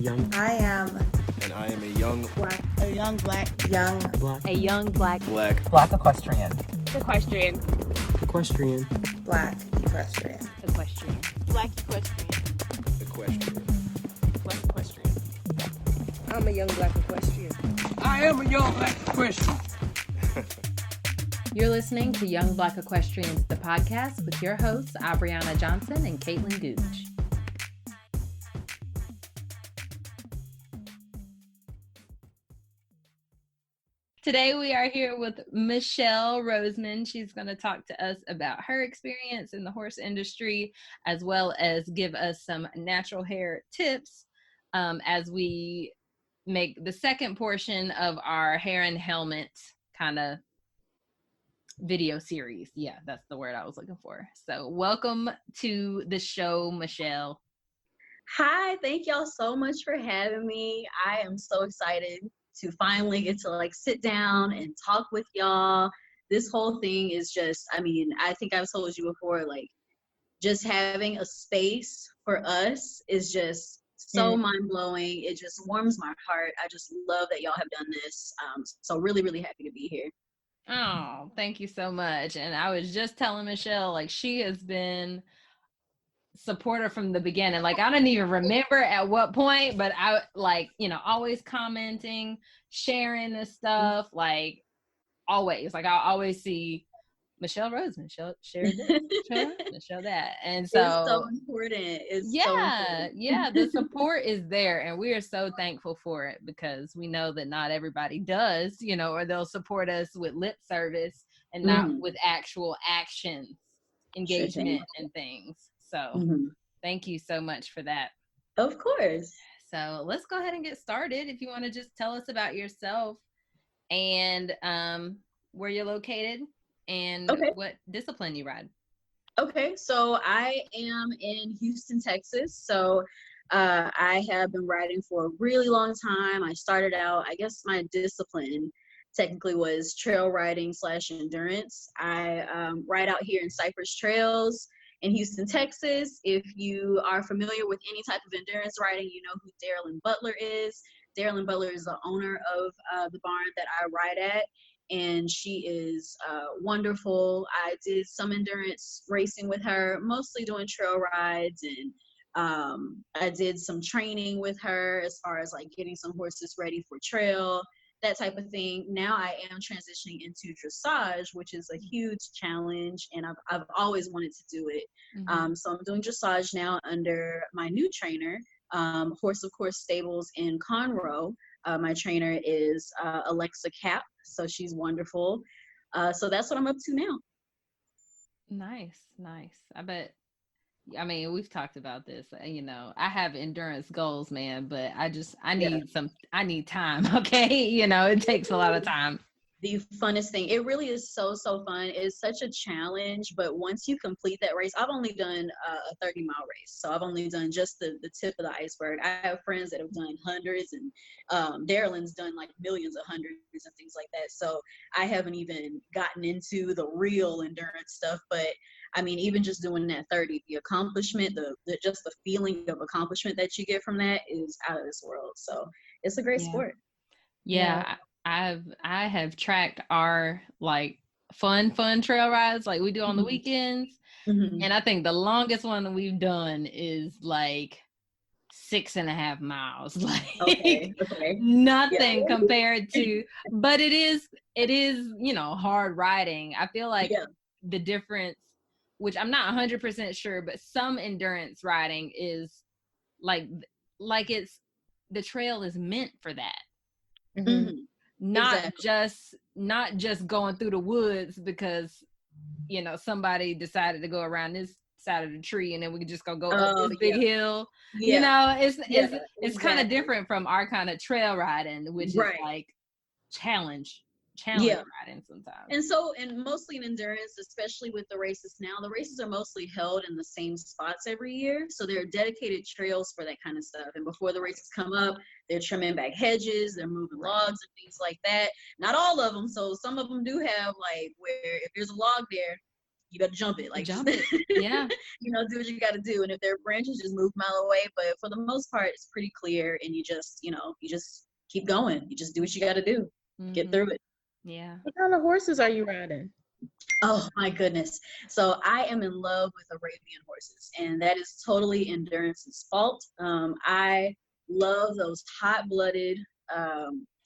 young. I am And I am a young black. A young black. Young. Black. A young black Black equestrian. equestrian. Equestrian. Black equestrian. Equestrian. Black equestrian. equestrian. Black equestrian. I'm a young black equestrian. I am a young black equestrian. You're listening to Young Black Equestrians, the podcast with your hosts, Abriana Johnson and Caitlin Gooch. Today we are here with Michelle Rosemond. She's going to talk to us about her experience in the horse industry, as well as give us some natural hair tips as we make the second portion of our hair and helmet kind of video series. Yeah, that's the word I was looking for. So welcome to the show, Michelle. Hi, thank y'all so much for having me. I am so excited to finally get to sit down and talk with y'all. This whole thing is just, I think I've told you before, just having a space for us is just so mind-blowing. It just warms my heart. I just love that y'all have done this. So really, really happy to be here. Oh, thank you so much. And I was just telling Michelle, she has been supporter from the beginning. I don't even remember at what point, but I always commenting, sharing this stuff, always. I always see Michelle Rosemond, share this, Michelle that. And so it's so important. The support is there, and we are so thankful for it, because we know that not everybody does, or they'll support us with lip service and not with actual actions, engagement, and things. So thank you so much for that. Of course. So let's go ahead and get started. If you want to just tell us about yourself and where you're located and what discipline you ride. Okay, so I am in Houston, Texas. So I have been riding for a really long time. I started out, I guess my discipline technically was trail riding / endurance. I ride out here in Cypress Trails in Houston, Texas. If you are familiar with any type of endurance riding, you know who Darylyn Butler is. Darylyn Butler is the owner of the barn that I ride at, and she is wonderful. I did some endurance racing with her, mostly doing trail rides, and I did some training with her as far as getting some horses ready for trail, that type of thing. Now I am transitioning into dressage, which is a huge challenge, and I've always wanted to do it. So I'm doing dressage now under my new trainer, Horse of Course Stables in Conroe. My trainer is Alexa Cap, so she's wonderful. So that's what I'm up to now. Nice. I bet. We've talked about this, I have endurance goals, man, but I need time. Okay. It takes a lot of time. The funnest thing. It really is so fun. It's such a challenge, but once you complete that race, I've only done a 30-mile race. So I've only done just the tip of the iceberg. I have friends that have done hundreds, and Darylyn's done millions of hundreds and things like that. So I haven't even gotten into the real endurance stuff, but even just doing that 30, the accomplishment, just the feeling of accomplishment that you get from that is out of this world. So it's a great sport. Yeah. I have tracked our fun trail rides we do on the weekends. And I think the longest one that we've done is 6.5 miles. Nothing compared to, but it is, hard riding. I feel the difference, which I'm not 100% sure, but some endurance riding is it's, the trail is meant for that. Not just going through the woods because somebody decided to go around this side of the tree and then we could just go up this big hill. It's kind of different from our kind of trail riding, which is challenge riding sometimes. And mostly in endurance, especially with the races now, the races are mostly held in the same spots every year. So there are dedicated trails for that kind of stuff. And before the races come up, they're trimming back hedges, they're moving logs and things like that. Not all of them. So some of them do have where if there's a log there, you better jump it. Like, Jump it. Yeah. you know, do what you got to do. And if there are branches, just move a mile away. But for the most part, it's pretty clear. And you just, you know, you just keep going. You just do what you got to do. Get through it. Yeah. What kind of horses are you riding? Oh my goodness. So I am in love with Arabian horses, and that is totally Endurance's fault. I love those hot-blooded,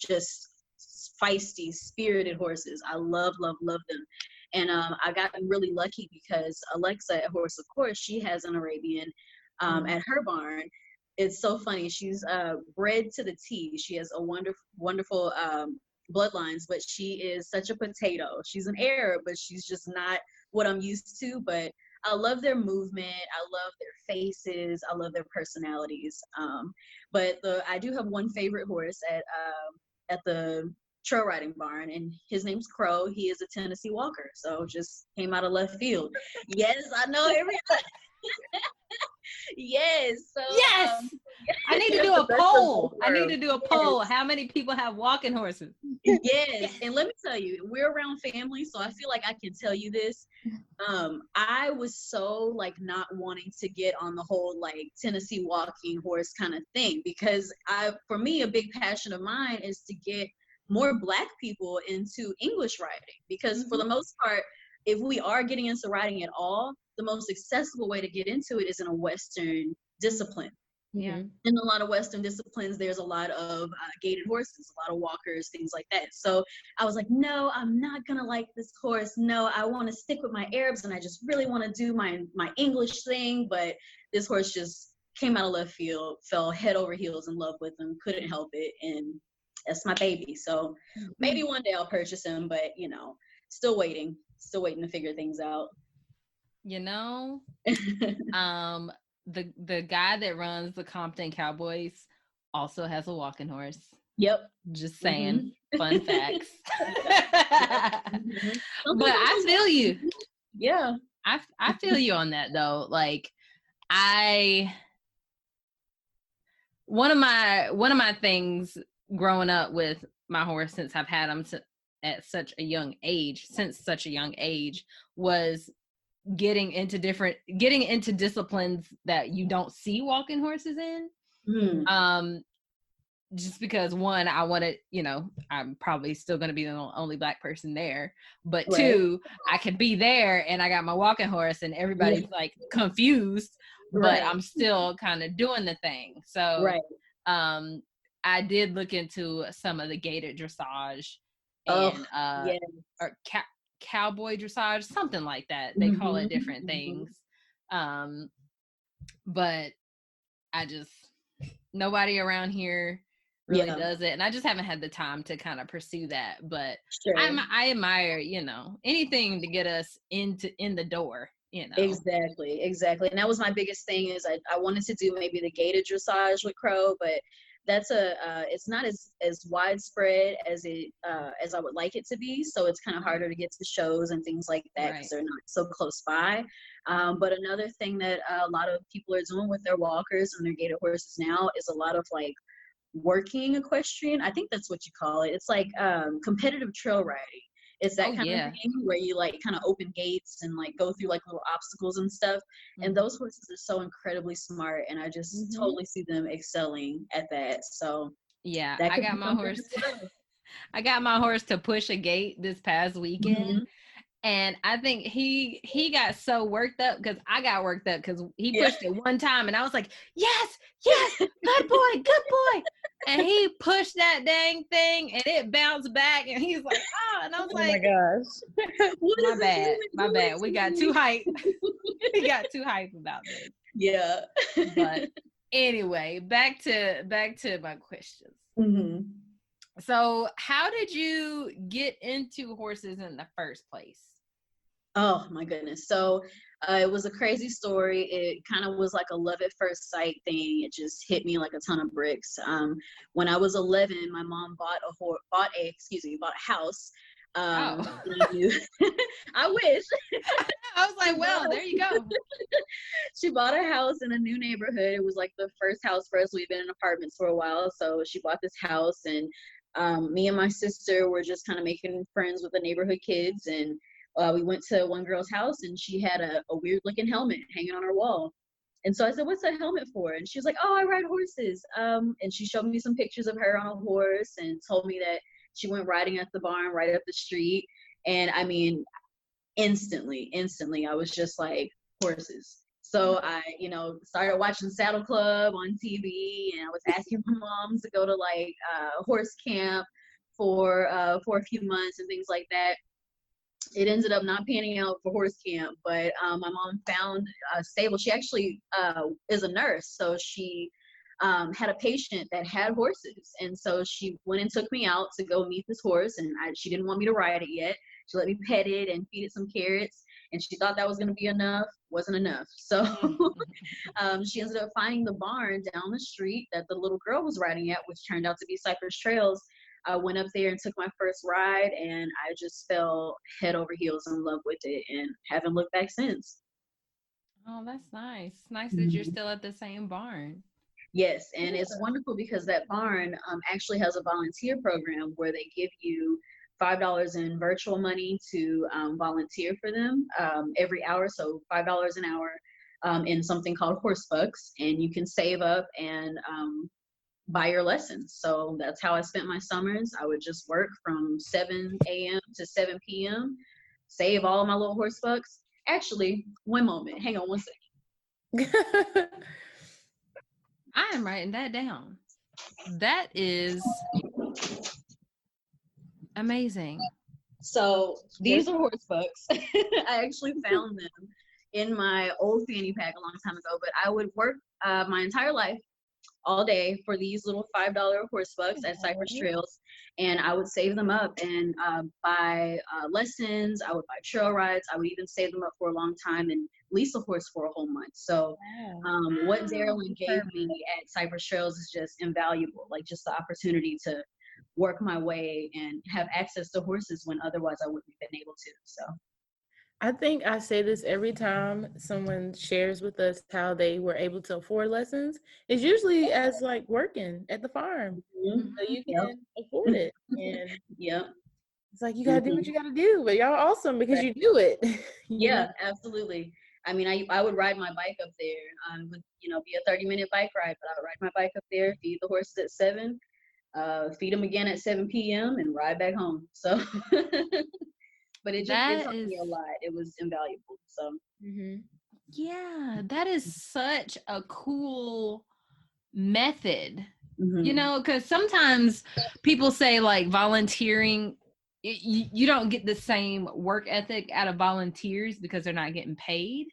just feisty, spirited horses. I love, love, love them. And I got really lucky because Alexa at Horse of Course, she has an Arabian at her barn. It's so funny. She's bred to the T. She has a wonderful bloodlines, but she is such a potato. She's an Arab, but she's just not what I'm used to. But I love their movement. I love their faces. I love their personalities. But I do have one favorite horse at the trail riding barn, and his name's Crow. He is a Tennessee Walker, so just came out of left field. Yes, I know everybody. Yes. So yes. I need to do a poll. I need to do a poll. How many people have walking horses? Yes. And let me tell you, we're around family, so I feel like I can tell you this. I was so like not wanting to get on the whole like Tennessee walking horse kind of thing, because for me, a big passion of mine is to get more Black people into English riding, because for the most part, if we are getting into riding at all, the most accessible way to get into it is in a Western discipline. Yeah. In a lot of Western disciplines, there's a lot of gaited horses, a lot of walkers, things like that. So I was like, no, I'm not going to like this horse. No, I want to stick with my Arabs, and I just really want to do my English thing. But this horse just came out of left field, fell head over heels in love with him, couldn't help it. And that's my baby. So maybe one day I'll purchase him, but, you know, still waiting to figure things out. You know, the guy that runs the Compton Cowboys also has a walking horse. Yep. Just saying. Fun facts. But I feel you. Yeah. I feel you on that though. Like one of my things growing up with my horse, since I've had him at such a young age, was getting into disciplines that you don't see walking horses in. Just because, one, I wanted, you know, I'm probably still going to be the only Black person there, but right. Two, I could be there and I got my walking horse and everybody's like confused, but I'm still kind of doing the thing. So I did look into some of the gaited dressage and or cowboy dressage, something like that. They call it different things. But nobody around here really does it. And I just haven't had the time to kind of pursue that. But I admire, you know, anything to get us in the door, you know. Exactly. And that was my biggest thing, is I wanted to do maybe the gaited dressage with Crow, but that's it's not as widespread as I would like it to be. So it's kind of harder to get to shows and things like that because they're not so close by. But another thing that a lot of people are doing with their walkers and their gaited horses now is a lot of like working equestrian. I think that's what you call it. It's like competitive trail riding. It's that kind of thing where you like kind of open gates and like go through like little obstacles and stuff. And those horses are so incredibly smart, and I just totally see them excelling at that. So I got my horse. I got my horse to push a gate this past weekend. And I think he got so worked up because I got worked up because he pushed it one time and I was like, yes, good boy. And he pushed that dang thing and it bounced back and he's like, oh, and I was like, oh my gosh. My bad. We got too hyped. We got too hyped about this. Yeah. But anyway, back to my questions. So how did you get into horses in the first place? Oh my goodness. So it was a crazy story. It kind of was like a love at first sight thing. It just hit me like a ton of bricks. When I was 11, my mom bought a house. I wish. I was like, well, there you go. She bought a house in a new neighborhood. It was like the first house for us. We've been in apartments for a while. So she bought this house, and me and my sister were just kind of making friends with the neighborhood kids, and we went to one girl's house and she had a weird looking helmet hanging on her wall. And so I said, what's that helmet for? And she was like, oh, I ride horses. And she showed me some pictures of her on a horse and told me that she went riding at the barn right up the street. And I mean, instantly, I was just like, horses. So I, started watching Saddle Club on TV, and I was asking my moms to go to like horse camp for a few months and things like that. It ended up not panning out for horse camp, but my mom found a stable. She actually is a nurse, so she had a patient that had horses, and so she went and took me out to go meet this horse, and she didn't want me to ride it yet. She let me pet it and feed it some carrots, and she thought that was going to be enough. Wasn't enough. So she ended up finding the barn down the street that the little girl was riding at, which turned out to be Cypress Trails. I went up there and took my first ride, and I just fell head over heels in love with it and haven't looked back since. Oh, that's nice. Nice that you're still at the same barn. Yes, and it's wonderful because that barn actually has a volunteer program where they give you $5 in virtual money to volunteer for them every hour, so $5 an hour in something called horsebucks, and you can save up and buy your lessons. So that's how I spent my summers. I would just work from 7 a.m. to 7 p.m., save all of my little horsebucks. Actually, one moment, hang on one second. I am writing that down. That is amazing. So these are horsebucks. I actually found them in my old fanny pack a long time ago, but I would work my entire life all day for these little $5 horsebucks at Cypress Trails, and I would save them up and buy lessons. I would buy trail rides. I would even save them up for a long time and lease a horse for a whole month. So what Darylyn gave me at Cypress Trails is just invaluable, like just the opportunity to work my way and have access to horses when otherwise I wouldn't have been able to. So I think I say this every time someone shares with us how they were able to afford lessons. It's usually as like working at the farm, so you can afford it. And it's like you gotta do what you gotta do, but y'all are awesome because you do it. Absolutely. I mean, I would ride my bike up there. Would be a 30-minute bike ride, but I would ride my bike up there, feed the horses at 7, feed them again at 7 p.m. and ride back home. So. But it just helped me a lot. It was invaluable. So yeah, that is such a cool method. Because sometimes people say like volunteering, you don't get the same work ethic out of volunteers because they're not getting paid.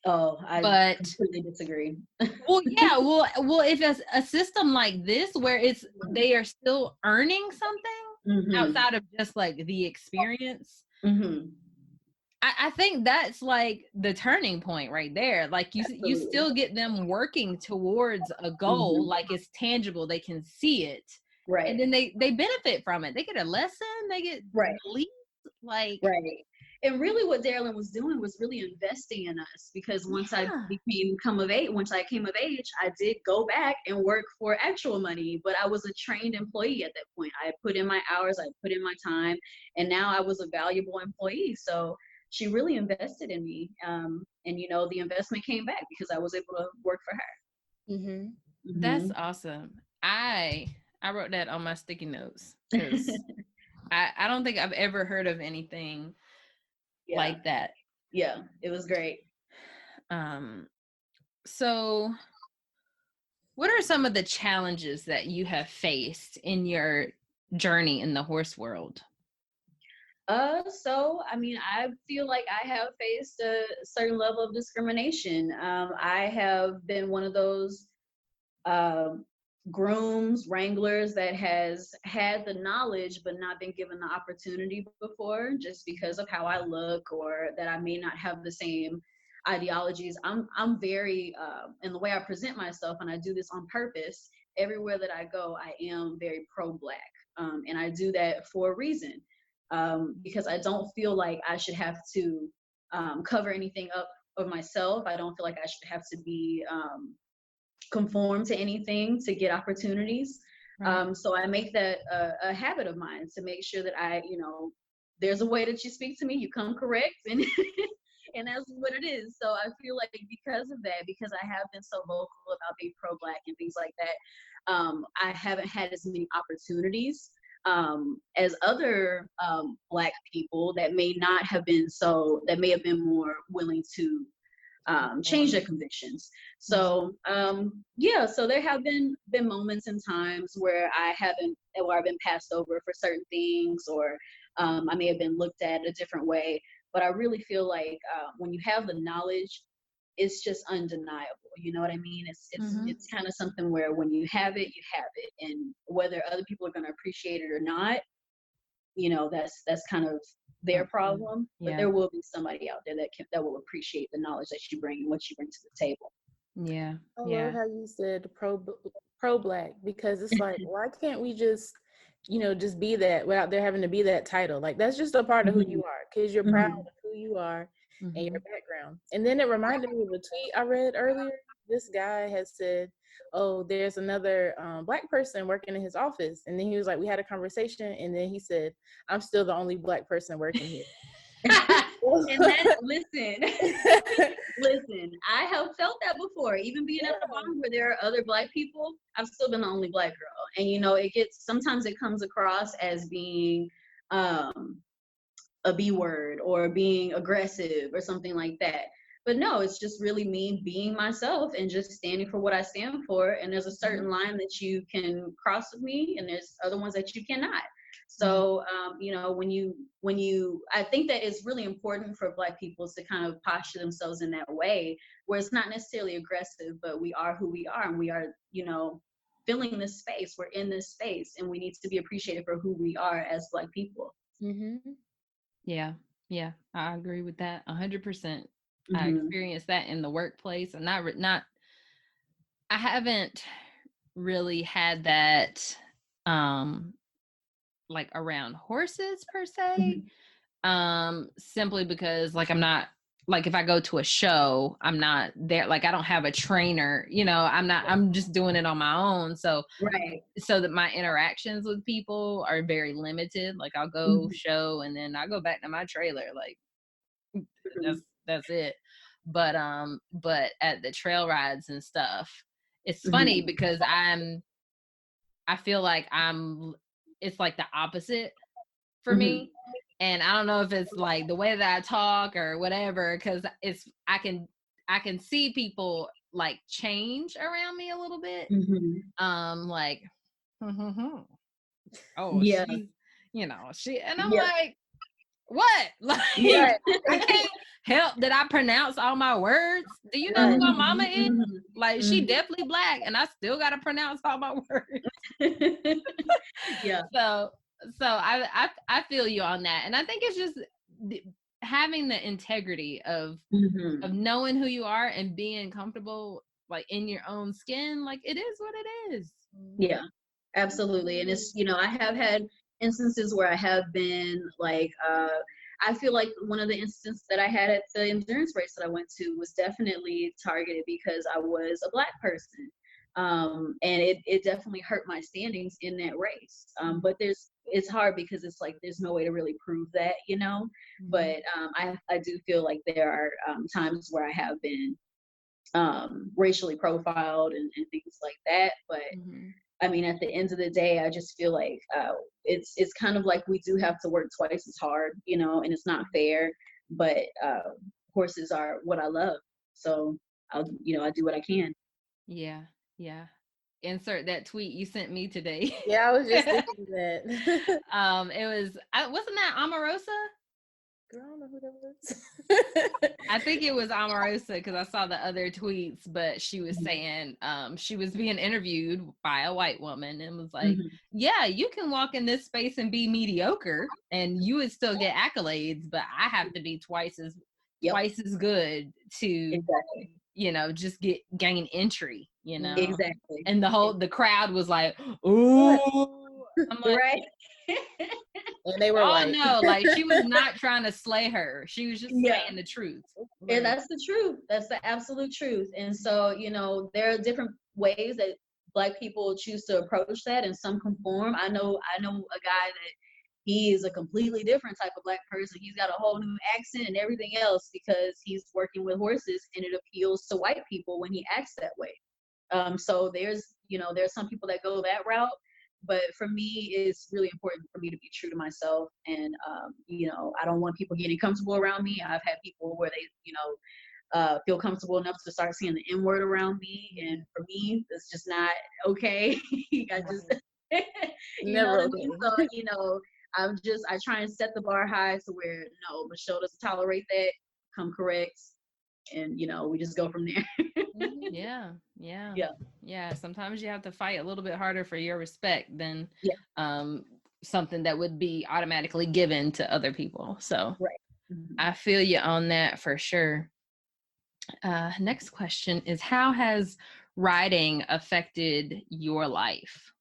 Oh, I completely disagree. Well, yeah, well, if it's a system like this where they are still earning something outside of just like the experience, I think that's like the turning point right there. Like you still get them working towards a goal, like it's tangible, they can see it, right? And then they benefit from it. They get a lesson, they get leads, like And really what Darylyn was doing was really investing in us, because once I came of age, I did go back and work for actual money, but I was a trained employee at that point. I had put in my hours, I put in my time, and now I was a valuable employee. So she really invested in me. And the investment came back because I was able to work for her. That's awesome. I wrote that on my sticky notes because I don't think I've ever heard of anything like that. Yeah, it was great. So what are some of the challenges that you have faced in your journey in the horse world? So I mean, I feel like I have faced a certain level of discrimination. I have been one of those grooms, wranglers that has had the knowledge but not been given the opportunity before, just because of how I look or that I may not have the same ideologies. I'm very in the way I present myself, and I do this on purpose. Everywhere that I go, I am very pro-Black, and I do that for a reason, because I don't feel like I should have to cover anything up of myself. I don't feel like I should have to be conform to anything to get opportunities. So I make that a habit of mine to make sure that I there's a way that you speak to me, you come correct, and and that's what it is. So I feel like because of that, because I have been so vocal about being pro-Black and things like that, I haven't had as many opportunities as other Black people that may not have been that may have been more willing to change their convictions. So yeah, so there have been moments and times where I've been passed over for certain things, or I may have been looked at a different way. But I really feel like when you have the knowledge, it's just undeniable. You know what I mean? It's kind of something where when you have it, you have it, and whether other people are going to appreciate it or not, you know, that's kind of their problem. But there will be somebody out there that will appreciate the knowledge that you bring and what you bring to the table. Yeah. I love how you said pro-Black, because it's like, why can't we just, you know, just be that without there having to be that title? Like, that's just a part of who you are, because you're proud of who you are and your background. And then it reminded me of a tweet I read earlier. This guy has said, oh, there's another Black person working in his office. And then he was like, we had a conversation. And then he said, I'm still the only Black person working here. And that, listen, I have felt that before. Even being at the bottom where there are other Black people, I've still been the only Black girl. And you know, sometimes it comes across as being a B word or being aggressive or something like that. But no, it's just really me being myself and just standing for what I stand for. And there's a certain line that you can cross with me, and there's other ones that you cannot. So, you know, when you, I think that it's really important for Black people to kind of posture themselves in that way, where it's not necessarily aggressive, but we are who we are, and we are, you know, filling this space. We're in this space, and we need to be appreciated for who we are as Black people. Yeah, I agree with that 100%. I experienced that in the workplace, and I haven't really had that like around horses per se, simply because like I'm not, like if I go to a show, I'm not there, like I don't have a trainer, you know, I'm just doing it on my own. So so that my interactions with people are very limited. Like I'll go show and then I go back to my trailer, like that's it. But at the trail rides and stuff, it's funny because I feel like it's like the opposite for me. And I don't know if it's like the way that I talk or whatever, because I can see people like change around me a little bit. Like, oh yeah, you know, and I'm like, what? Like, I can't help that I pronounce all my words. Do you know who my mama is? Like, she definitely Black, and I still gotta pronounce all my words. So I feel you on that, and I think it's just having the integrity of knowing who you are and being comfortable, like in your own skin. Like it is what it is. Yeah, absolutely. And it's, you know, I have had instances where I have been like, I feel like one of the instances that I had at the endurance race that I went to was definitely targeted because I was a Black person. And it definitely hurt my standings in that race. But it's hard because it's like, there's no way to really prove that, you know, but I do feel like there are times where I have been racially profiled and things like that. But I mean, at the end of the day, I just feel like it's kind of like we do have to work twice as hard, you know, and it's not fair, but horses are what I love. So I do what I can. Yeah. Insert that tweet you sent me today. Yeah, I was just thinking that. It was, wasn't that Omarosa? Girl, I don't know who that was. I think it was Omarosa because I saw the other tweets, but she was saying she was being interviewed by a white woman and was like, yeah, you can walk in this space and be mediocre and you would still get accolades, but I have to be twice as good to you know, just gain entry, you know. Exactly. And the crowd was like, ooh. I'm like, right. And they were no, like she was not trying to slay her. She was just saying the truth. And that's the truth. That's the absolute truth. And so, you know, there are different ways that Black people choose to approach that, and some conform. I know a guy that he is a completely different type of Black person. He's got a whole new accent and everything else because he's working with horses, and it appeals to white people when he acts that way. So there's some people that go that route, but for me, it's really important for me to be true to myself. And, I don't want people getting comfortable around me. I've had people where they, feel comfortable enough to start seeing the N word around me. And for me, it's just not okay. I just, Never what I mean? So, I try and set the bar high to where, no, Michelle doesn't tolerate that. Come correct. And, we just go from there. Yeah. Sometimes you have to fight a little bit harder for your respect than something that would be automatically given to other people. So I feel you on that for sure. Next question is, how has riding affected your life?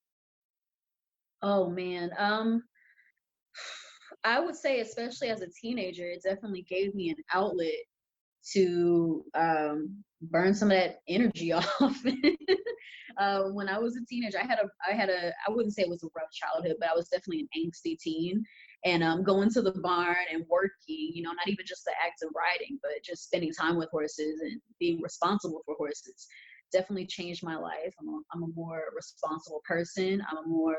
Oh man. I would say, especially as a teenager, it definitely gave me an outlet to burn some of that energy off. When I was a teenager, I wouldn't say it was a rough childhood, but I was definitely an angsty teen. And going to the barn and working, not even just the act of riding, but just spending time with horses and being responsible for horses definitely changed my life. I'm a more responsible person. I'm a more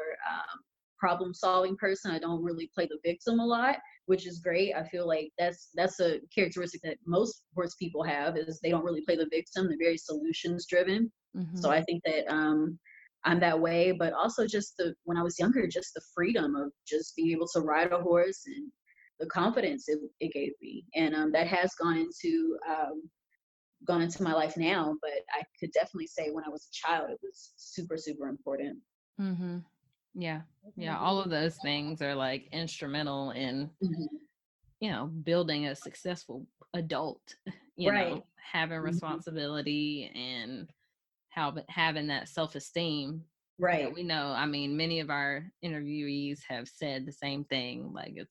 problem-solving person. I don't really play the victim a lot, which is great. I feel like that's a characteristic that most horse people have, is they don't really play the victim. They're very solutions-driven. So I think that I'm that way. But also just when I was younger, just the freedom of just being able to ride a horse and the confidence it gave me. And that has gone into my life now. But I could definitely say when I was a child, it was super, super important. Yeah. All of those things are like instrumental in, building a successful adult, having responsibility and having that self-esteem. Right. We know, I mean, many of our interviewees have said the same thing, like it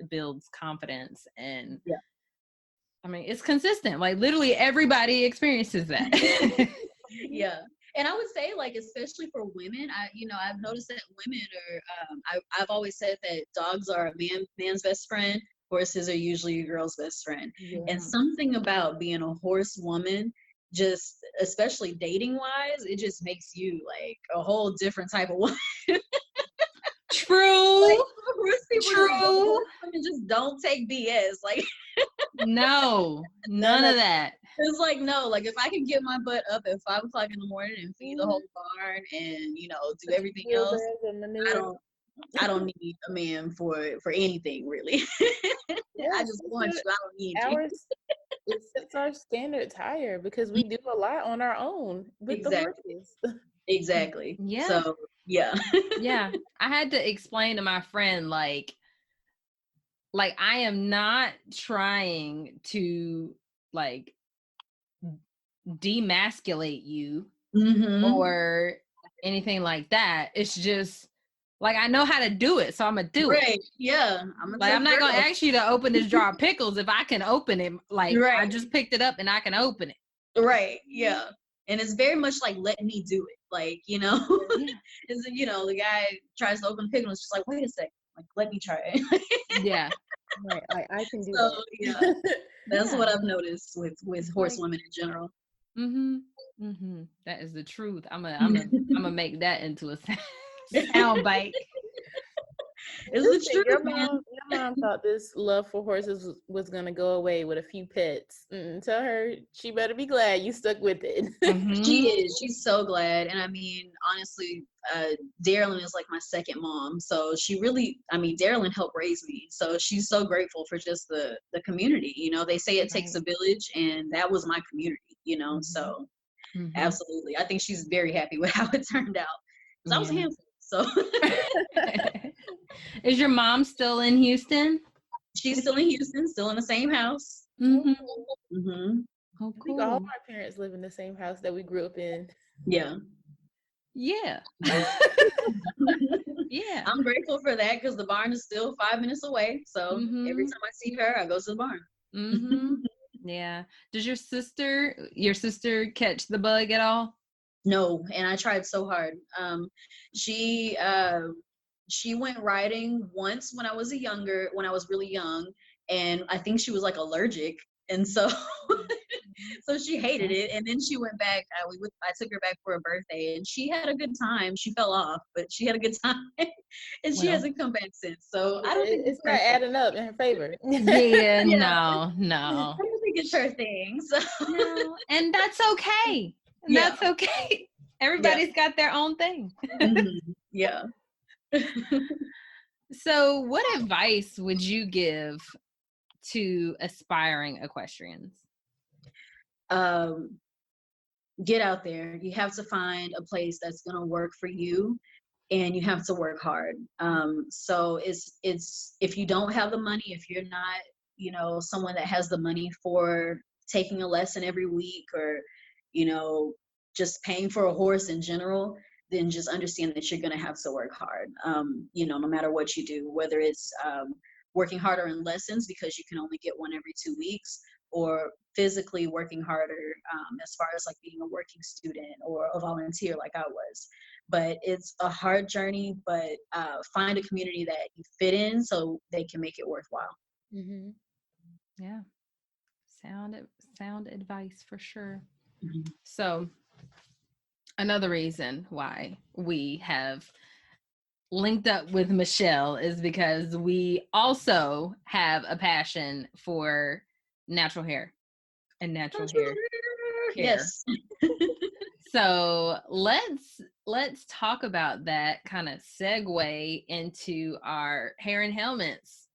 builds confidence. And I mean, it's consistent, like literally everybody experiences that. Yeah. And I would say, like, especially for women, I've noticed that women are, I've always said that dogs are a man's best friend. Horses are usually a girl's best friend. Yeah. And something about being a horse woman, just especially dating wise, it just makes you like a whole different type of woman. True. Like, horse people just don't take BS. Like, no, none of that. It's like, no, like if I can get my butt up at 5 o'clock in the morning and feed the whole barn and, do everything else, I don't need a man for anything really. I just want you. I don't need you. It sets our standards higher because we do a lot on our own with the horses. Exactly. Yeah. So, yeah. Yeah. I had to explain to my friend, like I am not trying to like demasculate you or anything like that. It's just like, I know how to do it, so I'm gonna do it. Right. Yeah. I'm not gonna ask you to open this jar of pickles if I can open it. Like, I just picked it up and I can open it. Right. Yeah. And it's very much like, let me do it. Like, it's, the guy tries to open the pickle and it's just like, wait a second, like, let me try it. Yeah. Right. I can do that. Yeah. That's what I've noticed with horse women in general. That is the truth. I'm gonna make that into a sound bite. It's the truth. Your mom thought this love for horses was gonna go away with a few pets. Tell her she better be glad you stuck with it. She is. She's so glad. And I mean, honestly, Darylyn is like my second mom. So she really, Darylyn helped raise me. So she's so grateful for just the community. They say it takes a village, and that was my community. So absolutely, I think she's very happy with how it turned out. Because I was a handful. So, is your mom still in Houston? She's still in Houston, still in the same house. Oh, cool. I think all my parents live in the same house that we grew up in. Yeah. Yeah. Yeah. I'm grateful for that because the barn is still 5 minutes away. So every time I see her, I go to the barn. Yeah. Does your sister catch the bug at all? No, and I tried so hard. She she went riding once when I was really young, and I think she was like allergic, and so so she hated it. And then she went back. I took her back for her birthday, and she had a good time. She fell off, but she had a good time, and she hasn't come back since. So I don't think it's not adding up in her favor. Yeah, Yeah. no. I don't think it's her thing. So. No, and that's okay. Yeah. That's okay. Everybody's got their own thing. Mhm. Yeah. So, what advice would you give to aspiring equestrians? Get out there. You have to find a place that's going to work for you, and you have to work hard. So it's if you don't have the money, if you're not, you know, someone that has the money for taking a lesson every week, or, you know, just paying for a horse in general, then just understand that you're going to have to work hard. You know, no matter what you do, whether it's working harder in lessons because you can only get one every 2 weeks, or physically working harder as far as like being a working student or a volunteer like I was. But it's a hard journey, but find a community that you fit in so they can make it worthwhile. Mm-hmm. Yeah. Sound advice for sure. Mm-hmm. So, another reason why we have linked up with Michelle is because we also have a passion for natural hair and natural hair care. Yes. So let's talk about that, kind of segue into our hair and helmets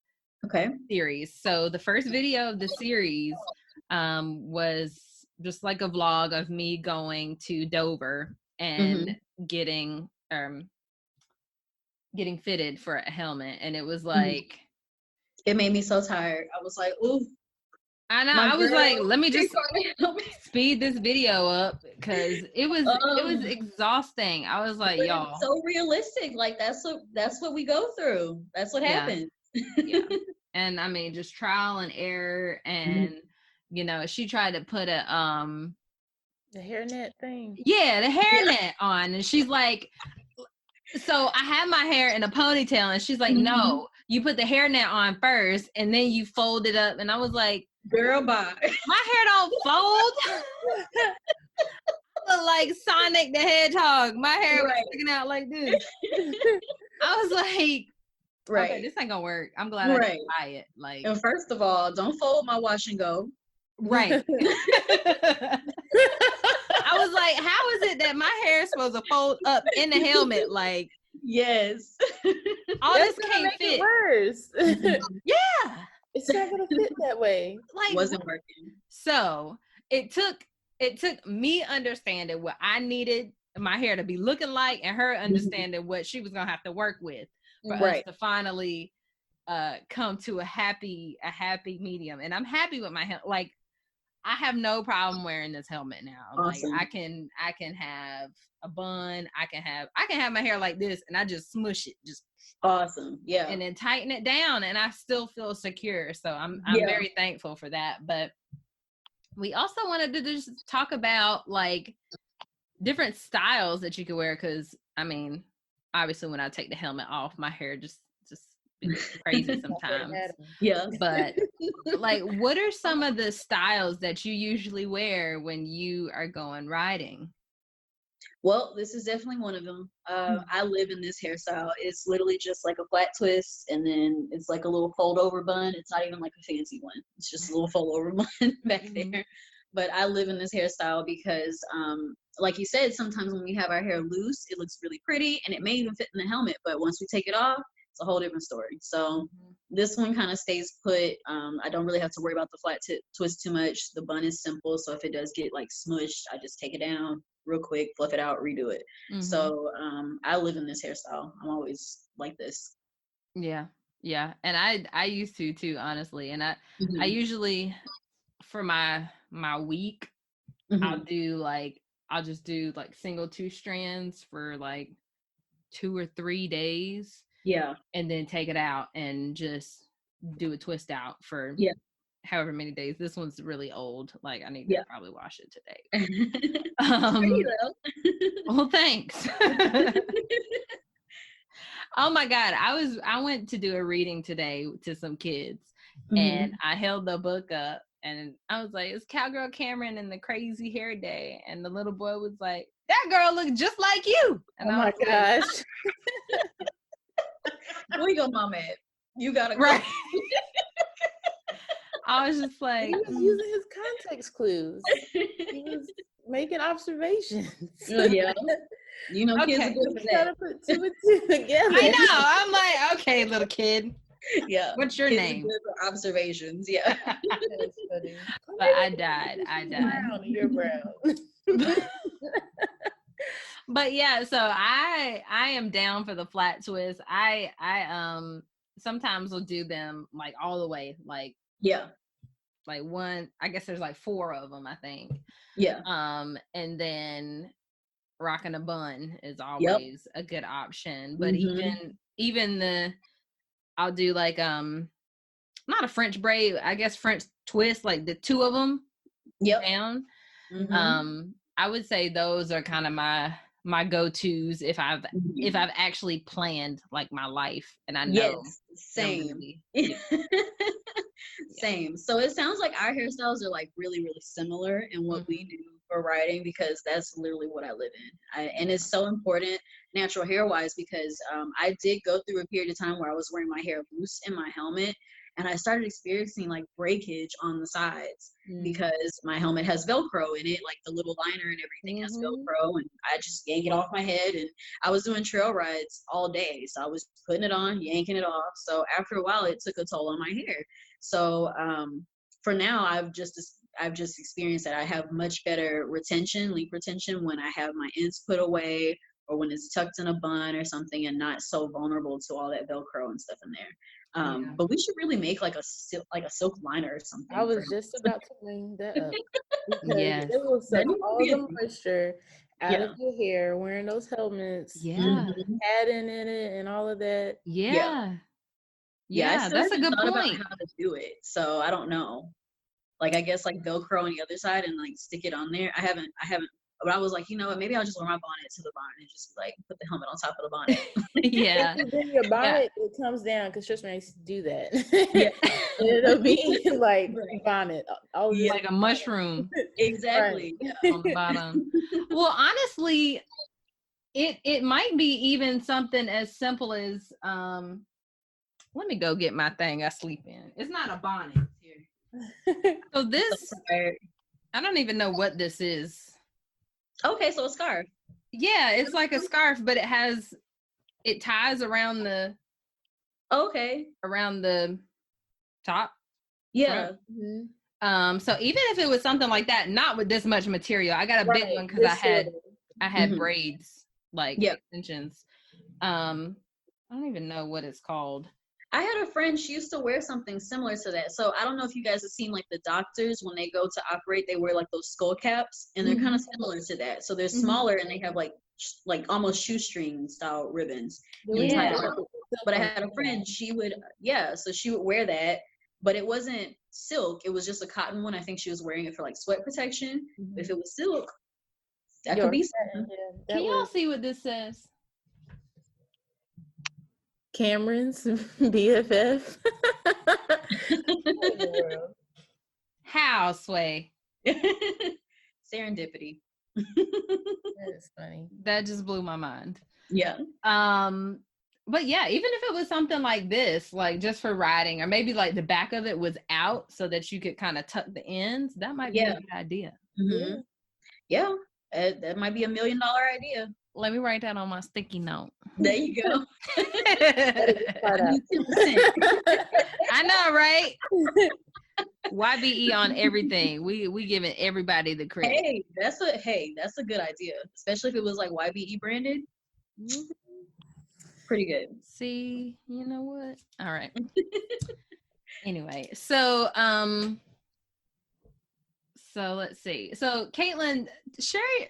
series. So the first video of the series was just like a vlog of me going to Dover and getting fitted for a helmet, and it was like it made me so tired. I was like, ooh. I know. I was like, let me just speed this video up because it was exhausting. I was like, y'all, so realistic. Like that's what we go through. That's what happens. Yeah. And I mean, just trial and error, and you know, she tried to put a the hairnet thing. Yeah, the hairnet on, and she's like, so I have my hair in a ponytail, and she's like, no, you put the hairnet on first, and then you fold it up. And I was like, girl, bye. My hair don't fold. I look like Sonic the Hedgehog. My hair was sticking out like this. I was like, okay, this ain't gonna work. I'm glad I didn't buy it. Like, and first of all, don't fold my wash and go. Right. I was like, how is it that my hair is supposed to fold up in the helmet? Like, yes. All this can't fit. Worse. Yeah. It's not gonna fit that way. Like, wasn't working. So it took me understanding what I needed my hair to be looking like, and her understanding what she was gonna have to work with for us to finally come to a happy medium. And I'm happy with my hair. Like, I have no problem wearing this helmet now. Awesome. Like, I can have a bun. I can have my hair like this, and I just smush it, just awesome. Yeah. And then tighten it down, and I still feel secure. So I'm very thankful for that. But we also wanted to just talk about like different styles that you could wear, because I mean, obviously when I take the helmet off, my hair just crazy sometimes. Yeah. But like, what are some of the styles that you usually wear when you are going riding? Well, this is definitely one of them. I live in this hairstyle. It's literally just like a flat twist, and then it's like a little fold over bun. It's not even like a fancy one. It's just a little fold over bun back there. But I live in this hairstyle because, like you said, sometimes when we have our hair loose, it looks really pretty, and it may even fit in the helmet. But once we take it off, it's a whole different story. So this one kind of stays put. I don't really have to worry about the flat twist too much. The bun is simple, so if it does get like smushed, I just take it down real quick, fluff it out, redo it. So I live in this hairstyle. I'm always like this. Yeah. And I used to too, honestly. And I usually, for my week, I'll just do like single 2 strands for like 2 or 3 days. Yeah. And then take it out and just do a twist out for however many days. This one's really old. Like, I need to probably wash it today. Well, thanks. Oh my God. I went to do a reading today to some kids and I held the book up and I was like, it's Cowgirl Cameron and the Crazy Hair Day. And the little boy was like, that girl looked just like you. And Oh I my was like, gosh. Where you go, mom at? You gotta go. right. I was just like, He was using his context clues. He was making observations. Yeah. You know, kids are Okay. good for Trying that. to put 2 and 2 together. I know. I'm like, okay, little kid. Yeah. What's your Kids are name? good for observations. Yeah. That's funny. But I died. Brown, you're brown. But yeah, so I am down for the flat twist. I sometimes will do them like all the way, like Yeah. one, I guess there's like 4 of them, I think. Yeah. And then rocking a bun is always a good option. But even I'll do like not a French braid, I guess French twist, like the 2 of them down. I would say those are kind of my go-tos if I've actually planned like my life and I know. Yes, same. Same. So it sounds like our hairstyles are like really, really similar in what we do for writing, because that's literally what I live in. And it's so important natural hair wise, because I did go through a period of time where I was wearing my hair loose in my helmet, and I started experiencing like breakage on the sides because my helmet has Velcro in it, like the little liner and everything has Velcro, and I just yank it off my head. And I was doing trail rides all day, so I was putting it on, yanking it off. So after a while, it took a toll on my hair. So for now, I've just experienced that I have much better retention, leaf retention, when I have my ends put away or when it's tucked in a bun or something, and not so vulnerable to all that Velcro and stuff in there. But we should really make like a silk liner or something. I was just about to bring that up. Yes. It will suck all the moisture out of your hair wearing those helmets. Yeah. Padding in it and all of that. Yeah, that's a good point. point. About how to do it, so I don't know. Like, I guess like Velcro on the other side and like stick it on there. I haven't. But I was like, you know what? Maybe I'll just wear my bonnet to the bonnet and just like put the helmet on top of the bonnet. Yeah. Then your bonnet it comes down, because trust me, I used to do that. It'll be like bonnet, like a mushroom. Exactly. Right. On the bottom. Well, honestly, it might be even something as simple as let me go get my thing I sleep in. It's not a bonnet here. So this, I don't even know what this is. Okay, so a scarf. Yeah, it's like a scarf, but it ties around the top. Yeah. So even if it was something like that, not with this much material, I got a big one because I had braids, like extensions. I don't even know what it's called. I had a friend, she used to wear something similar to that. So I don't know if you guys have seen like the doctors, when they go to operate, they wear like those skull caps, and they're kind of similar to that. So they're smaller and they have like almost shoestring style ribbons. Yeah. But I had a friend, she would wear that, but it wasn't silk. It was just a cotton one. I think she was wearing it for like sweat protection. If it was silk, that could be something. Can y'all see what this says? Cameron's BFF. How, Sway? Serendipity. That's funny. That just blew my mind. Yeah. But yeah, even if it was something like this, like just for riding, or maybe like the back of it was out so that you could kind of tuck the ends, that might be a good idea. Yeah, that might be $1 million idea. Let me write that on my sticky note. There you go. I I know, right? YBE on everything. We giving everybody the credit. Hey, that's a good idea, especially if it was like YBE branded. Pretty good. See, you know what? All right. Anyway, so let's see. So Caitlin,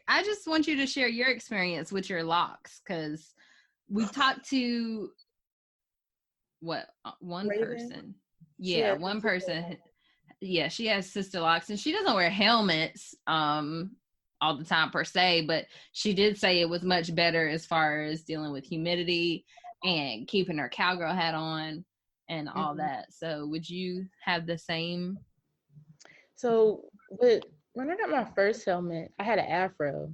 I just want you to share your experience with your locks, because we've talked to one person. Yeah, one person. Yeah, she has sister locks, and she doesn't wear helmets all the time per se, but she did say it was much better as far as dealing with humidity. and keeping her cowgirl hat on and all that. So would you have the same? So when I got my first helmet, I had an afro,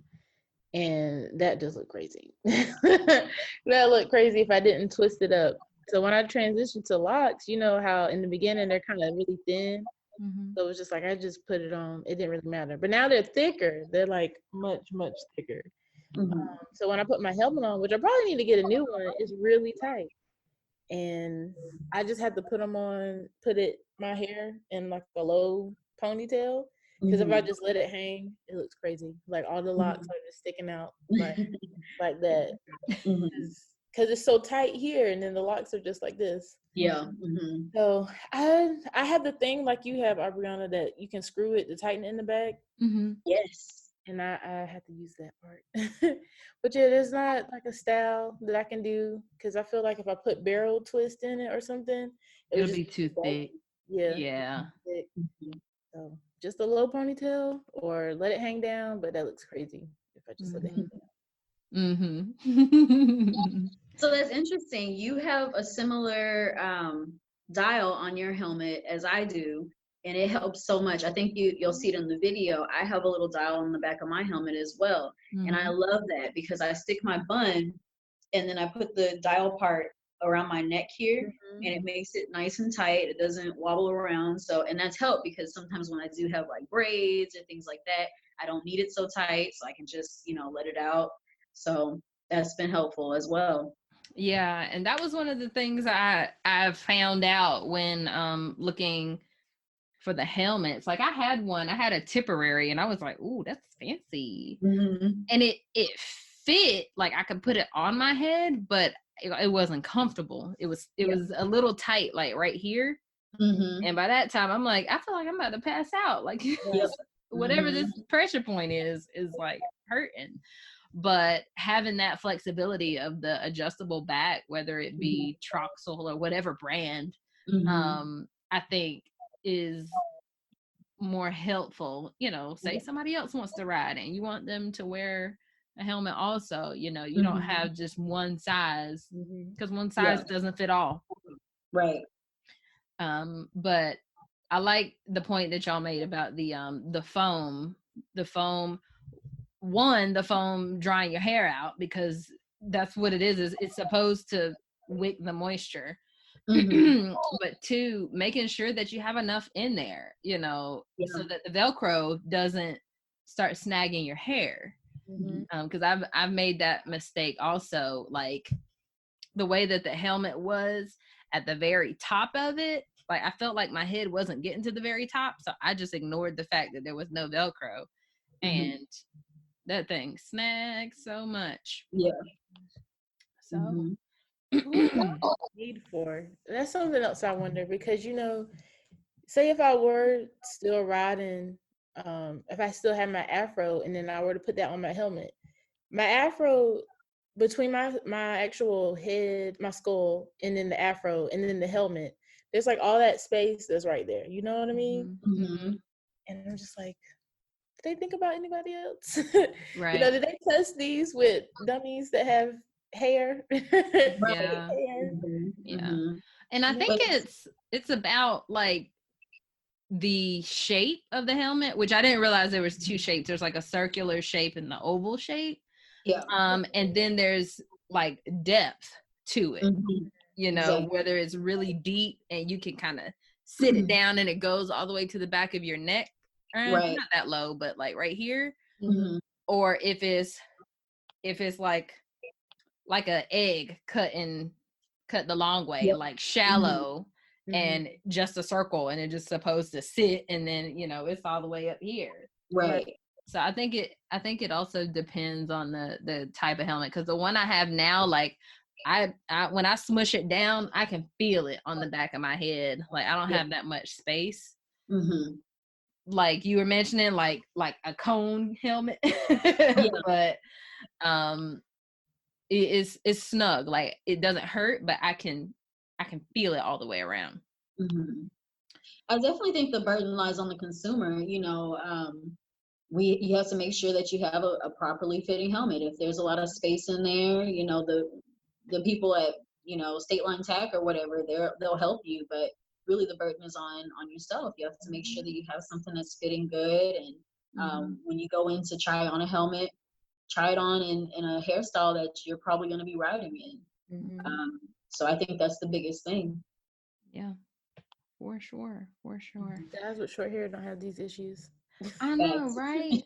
and that just looked crazy. That looked crazy if I didn't twist it up. So when I transitioned to locks, you know how in the beginning they're kind of really thin. So it was just like I just put it on. It didn't really matter. But now they're thicker. They're like much, much thicker. So when I put my helmet on, which I probably need to get a new one, it's really tight. And I just had to put my hair in like a low ponytail. Because if I just let it hang, it looks crazy. Like all the locks are just sticking out like that. Because it's so tight here, and then the locks are just like this. Yeah. So I have the thing like you have, Aubriana, that you can screw it to tighten it in the back. Yes. And I had to use that part. But yeah, there's not like a style that I can do, because I feel like if I put barrel twist in it or something, It'll be too thick. Yeah. Thick. So just a low ponytail or let it hang down, but that looks crazy if I just let it hang down. So that's interesting. You have a similar dial on your helmet as I do, and it helps so much. I think you'll see it in the video. I have a little dial on the back of my helmet as well, and I love that because I stick my bun, and then I put the dial part around my neck here, and it makes it nice and tight. It doesn't wobble around. So, and that's helped because sometimes when I do have like braids or things like that, I don't need it so tight, so I can just let it out. So that's been helpful as well. Yeah, and that was one of the things I found out when looking for the helmets. Like I had a Tipperary, and I was like, "Ooh, that's fancy." And it fit, like I could put it on my head, but it wasn't comfortable. It was a little tight, like right here. And by that time, I'm like, I feel like I'm about to pass out. Like whatever this pressure point is like hurting. But having that flexibility of the adjustable back, whether it be Troxel or whatever brand, I think is more helpful. Say somebody else wants to ride and you want them to wear a helmet also, you don't have just one size, because one size doesn't fit all. Right. But I like the point that y'all made about the foam drying your hair out, because that's what it is it's supposed to wick the moisture. But two, making sure that you have enough in there, so that the Velcro doesn't start snagging your hair. Because I've made that mistake also, like the way that the helmet was at the very top of it, like I felt like my head wasn't getting to the very top, so I just ignored the fact that there was no Velcro, and that thing snags so much. So need for. That's something else I wonder, because say if I were still riding, if I still had my afro and then I were to put that on my helmet, my afro between my actual head, my skull, and then the afro and then the helmet, there's like all that space that's right there. You know what I mean? And I'm just like, did they think about anybody else? Right. Did they test these with dummies that have hair? Yeah. Hair. And I think it's about like the shape of the helmet, which I didn't realize there was two shapes. There's like a circular shape and the oval shape. And then there's like depth to it, whether it's really deep and you can kind of sit it down and it goes all the way to the back of your neck. Not that low, but like right here. Or if it's like an egg cut the long way, like shallow and just a circle, and it's just supposed to sit, and then it's all the way up here. Right. So I think it also depends on the type of helmet, because the one I have now, like I when I smush it down, I can feel it on the back of my head. Like I don't have that much space. Like you were mentioning, like a cone helmet, but it's snug. Like it doesn't hurt, but I can feel it all the way around. I definitely think the burden lies on the consumer. You have to make sure that you have a properly fitting helmet. If there's a lot of space in there, the people at state line tack or whatever, they'll help you, but really the burden is on yourself. You have to make sure that you have something that's fitting good, and when you go in to try on a helmet, try it on in a hairstyle that you're probably going to be riding in. So I think that's the biggest thing. Yeah, for sure. Guys with short hair don't have these issues. I know, right?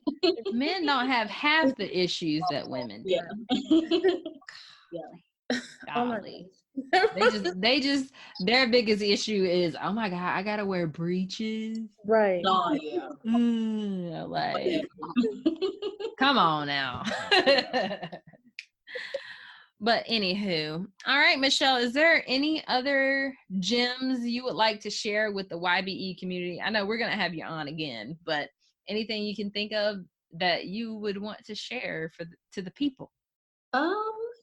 Men don't have half the issues that women do. Yeah. Golly. Their biggest issue is, oh my God, I gotta wear breeches. Right. Oh yeah. Like, come on now. But anywho, all right, Michelle, is there any other gems you would like to share with the YBE community? I know we're gonna have you on again, but anything you can think of that you would want to share to the people?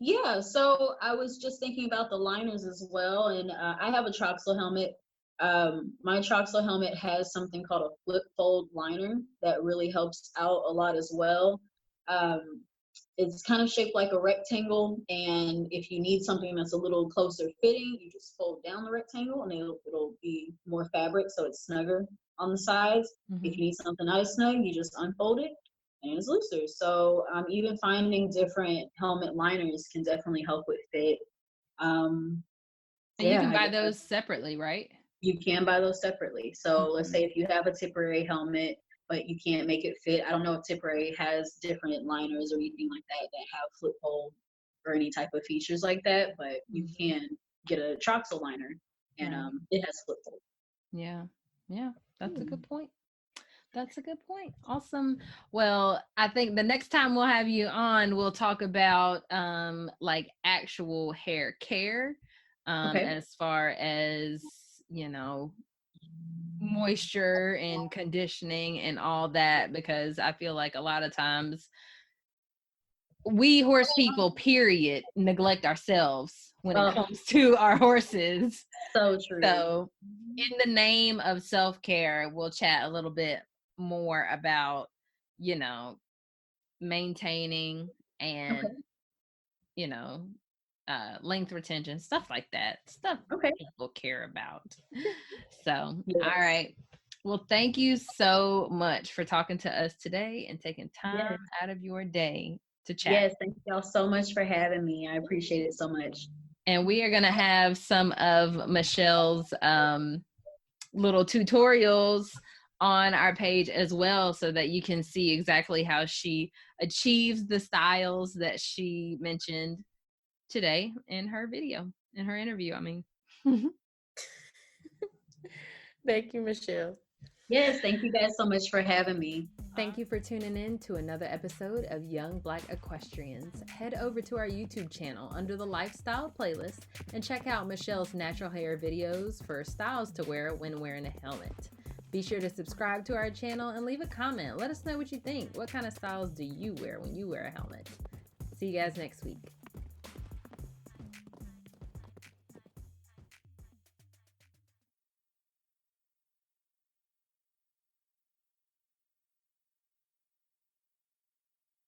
Yeah, so I was just thinking about the liners as well, and I have a Troxel helmet. My Troxel helmet has something called a flip fold liner that really helps out a lot as well. It's kind of shaped like a rectangle, and if you need something that's a little closer fitting, you just fold down the rectangle and it'll be more fabric, so it's snugger on the sides. If you need something not as snug, you just unfold it and it's looser. So even finding different helmet liners can definitely help with fit. And you can buy those separately, right? You can buy those separately. So let's say if you have a Tipperary helmet, but you can't make it fit. I don't know if Tipperary has different liners or anything like that have flip fold or any type of features like that, but you can get a Troxel liner, and it has flip fold. Yeah, that's a good point. Awesome. Well, I think the next time we'll have you on, we'll talk about like actual hair care, as far as, moisture and conditioning and all that, because I feel like a lot of times we horse people, period, neglect ourselves when it comes to our horses. So true. So in the name of self-care, we'll chat a little bit more about, maintaining and, length retention, stuff like that, stuff people care about. So, all right. Well, thank you so much for talking to us today and taking time out of your day to chat. Yes, thank y'all so much for having me. I appreciate it so much. And we are going to have some of Michelle's little tutorials on our page as well, so that you can see exactly how she achieves the styles that she mentioned today in her interview. I mean, Thank you, Michelle. Yes, thank you guys so much for having me. Thank you for tuning in to another episode of Young Black Equestrians. Head over to our YouTube channel under the Lifestyle playlist and check out Michelle's natural hair videos for styles to wear when wearing a helmet. Be sure to subscribe to our channel and leave a comment. Let us know what you think. What kind of styles do you wear when you wear a helmet? See you guys next week.